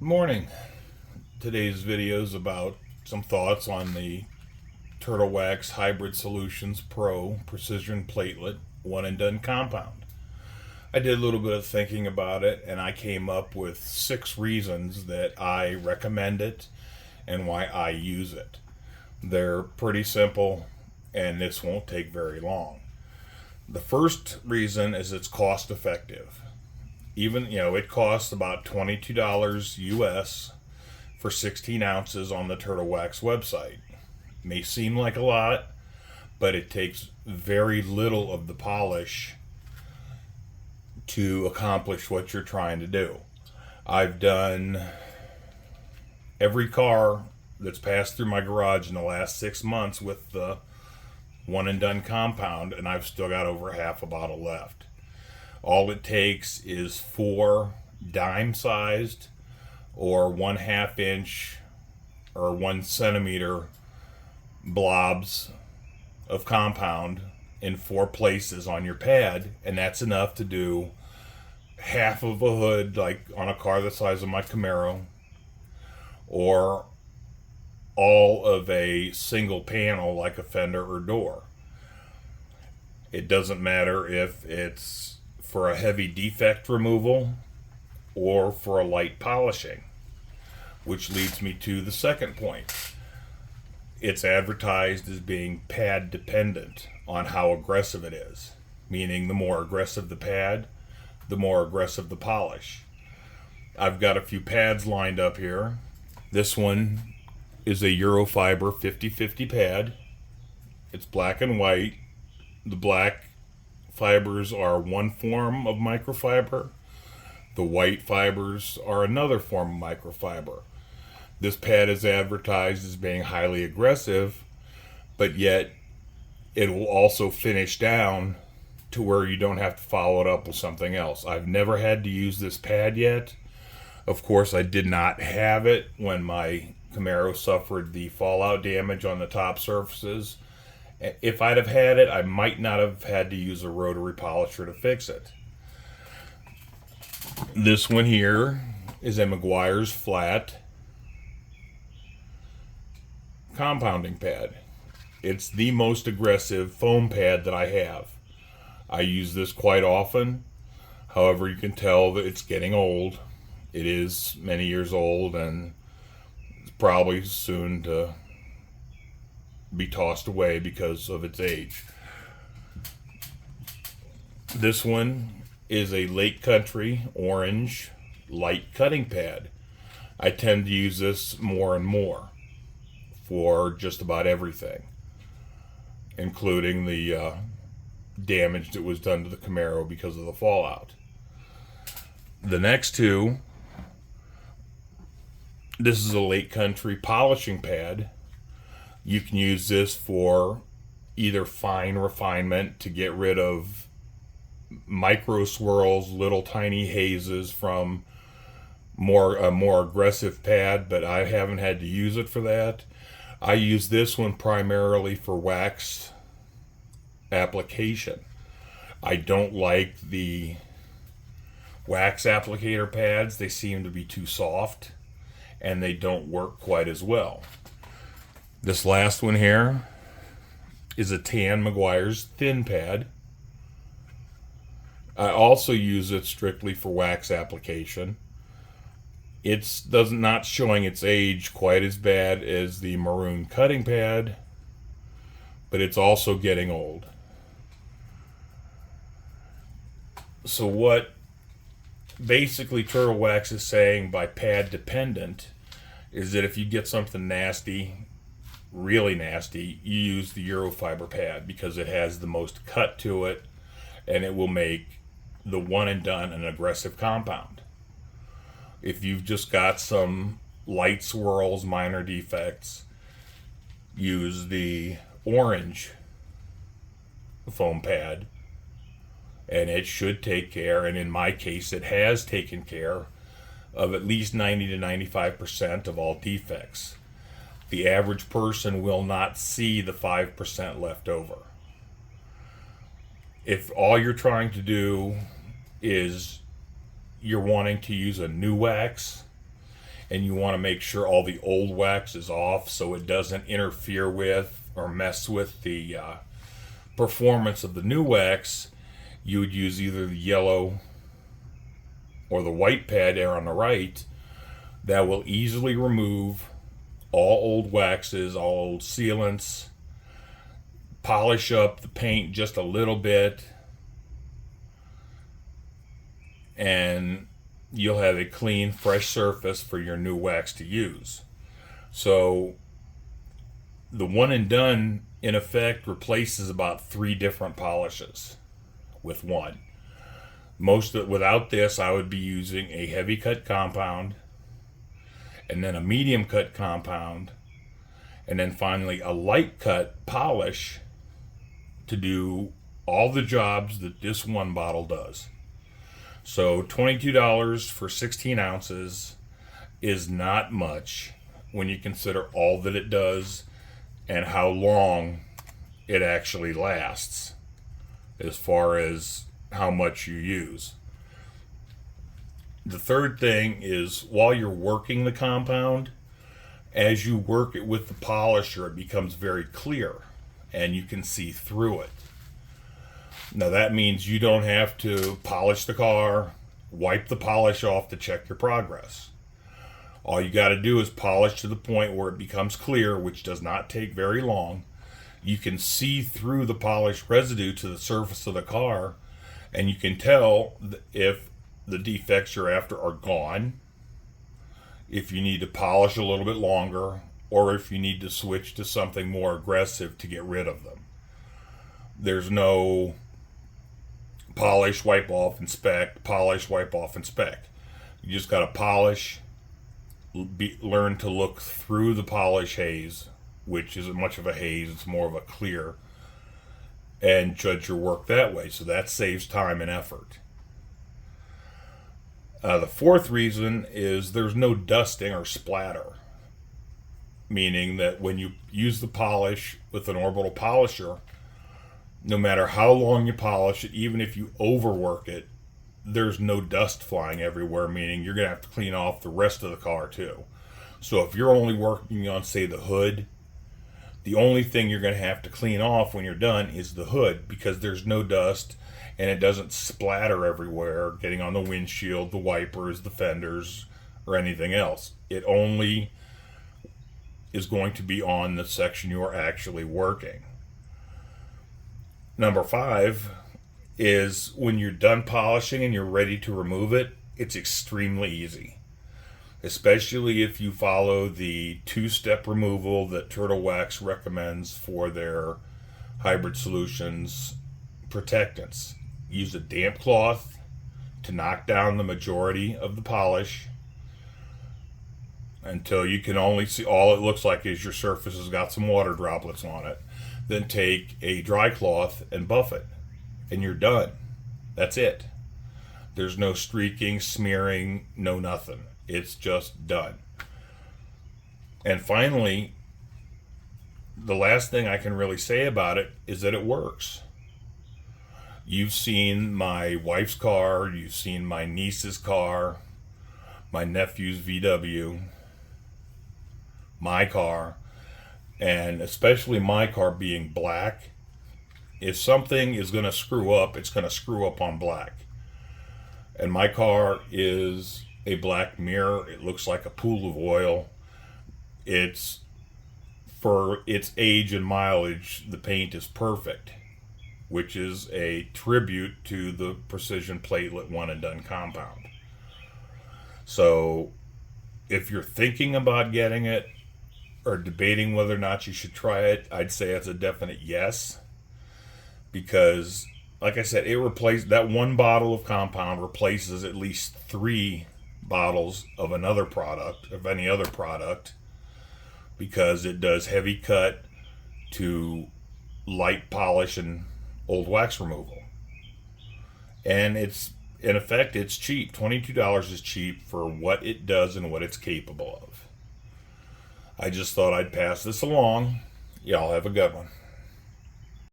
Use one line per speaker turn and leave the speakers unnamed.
Morning. Today's video is about some thoughts on the Turtle Wax Hybrid Solutions Pro Precision Platelet 1&Done compound. I did a little bit of thinking about it and I came up with 6 reasons that I recommend it and why I use it. They're pretty simple and this won't take very long. The first reason is it's cost effective. It costs about $22 US for 16 ounces on the Turtle Wax website. May seem like a lot, but it takes very little of the polish to accomplish what you're trying to do. I've done every car that's passed through my garage in the last 6 months with the 1&Done compound, and I've still got over half a bottle left. All it takes is 4 dime-sized or 1/2 inch or 1 centimeter blobs of compound in 4 places on your pad, and that's enough to do half of a hood, like on a car the size of my Camaro, or all of a single panel like a fender or door. It doesn't matter if it's for a heavy defect removal or for a light polishing, which leads me to the second point. It's advertised as being pad dependent on how aggressive it is, meaning the more aggressive the pad, the more aggressive the polish. I've got a few pads lined up here. This one is a Eurofiber 50/50 pad. It's black and white. The black fibers are one form of microfiber. The white fibers are another form of microfiber. This pad is advertised as being highly aggressive, but yet it will also finish down to where you don't have to follow it up with something else. I've never had to use this pad yet. Of course, I did not have it when my Camaro suffered the fallout damage on the top surfaces. If I'd have had it, I might not have had to use a rotary polisher to fix it. This one here is a Maguires flat compounding pad. It's the most aggressive foam pad that I have. I use this quite often. However, you can tell that it's getting old. It is many years old and it's probably soon to be tossed away because of its age. This one is a Lake Country orange light cutting pad. I tend to use this more and more for just about everything, including the damage that was done to the Camaro because of the fallout. The next two, this is a Lake Country polishing pad. You can use this for either fine refinement to get rid of micro swirls, little tiny hazes from a more aggressive pad, but I haven't had to use it for that. I use this one primarily for wax application. I don't like the wax applicator pads. They seem to be too soft and they don't work quite as well. This last one here is a tan Maguires thin pad. I also use it strictly for wax application. It's not showing its age quite as bad as the maroon cutting pad, but it's also getting old. So what basically Turtle Wax is saying by pad dependent is that if you get something nasty, really nasty, you use the Eurofiber pad because it has the most cut to it and it will make the 1&Done an aggressive compound. If you've just got some light swirls, minor defects, use the orange foam pad and it should take care, and in my case it has taken care of at least 90 to 95% of all defects. The average person will not see the 5% left over. If all you're trying to do is you're wanting to use a new wax and you want to make sure all the old wax is off so it doesn't interfere with or mess with the performance of the new wax, you would use either the yellow or the white pad there on the right. That will easily remove all old waxes, all old sealants, polish up the paint just a little bit, and you'll have a clean, fresh surface for your new wax to use. So the 1&Done in effect replaces about 3 different polishes with one. Without this, I would be using a heavy cut compound, and then a medium cut compound, and then finally a light cut polish to do all the jobs that this one bottle does. So $22 for 16 ounces is not much when you consider all that it does and how long it actually lasts as far as how much you use. The third thing is, while you're working the compound, as you work it with the polisher, it becomes very clear and you can see through it. Now that means you don't have to polish the car, wipe the polish off to check your progress. All you got to do is polish to the point where it becomes clear, which does not take very long. You can see through the polish residue to the surface of the car, and you can tell if the defects you're after are gone, if you need to polish a little bit longer, or if you need to switch to something more aggressive to get rid of them. There's no polish, wipe off, inspect, polish, wipe off, inspect. You just got to polish, learn to look through the polish haze, which isn't much of a haze, it's more of a clear, and judge your work that way. So that saves time and effort. The fourth reason is there's no dusting or splatter, meaning that when you use the polish with an orbital polisher, no matter how long you polish it, even if you overwork it, there's no dust flying everywhere, meaning you're going to have to clean off the rest of the car too. So if you're only working on, say, the hood, the only thing you're going to have to clean off when you're done is the hood, because there's no dust and it doesn't splatter everywhere, getting on the windshield, the wipers, the fenders, or anything else. It only is going to be on the section you are actually working. Number 5 is, when you're done polishing and you're ready to remove it, it's extremely easy. Especially if you follow the 2-step removal that Turtle Wax recommends for their hybrid solutions protectants. Use a damp cloth to knock down the majority of the polish until you can only see, all it looks like is your surface has got some water droplets on it. Then take a dry cloth and buff it, and you're done. That's it. There's no streaking, smearing, no nothing. It's just done. And finally, the last thing I can really say about it is that it works. You've seen my wife's car, you've seen my niece's car, my nephew's VW, my car, and especially my car being black. If something is going to screw up, it's going to screw up on black. And my car is a black mirror. It looks like a pool of oil. It's, for its age and mileage, the paint is perfect, which is a tribute to the Precision Platelet 1&Done compound. So if you're thinking about getting it or debating whether or not you should try it, I'd say it's a definite yes. Because, like I said, that one bottle of compound replaces at least 3 bottles of another product, of any other product, because it does heavy cut to light polish and old wax removal. And it's, in effect, it's cheap. $22 is cheap for what it does and what it's capable of. I just thought I'd pass this along. Y'all have a good one.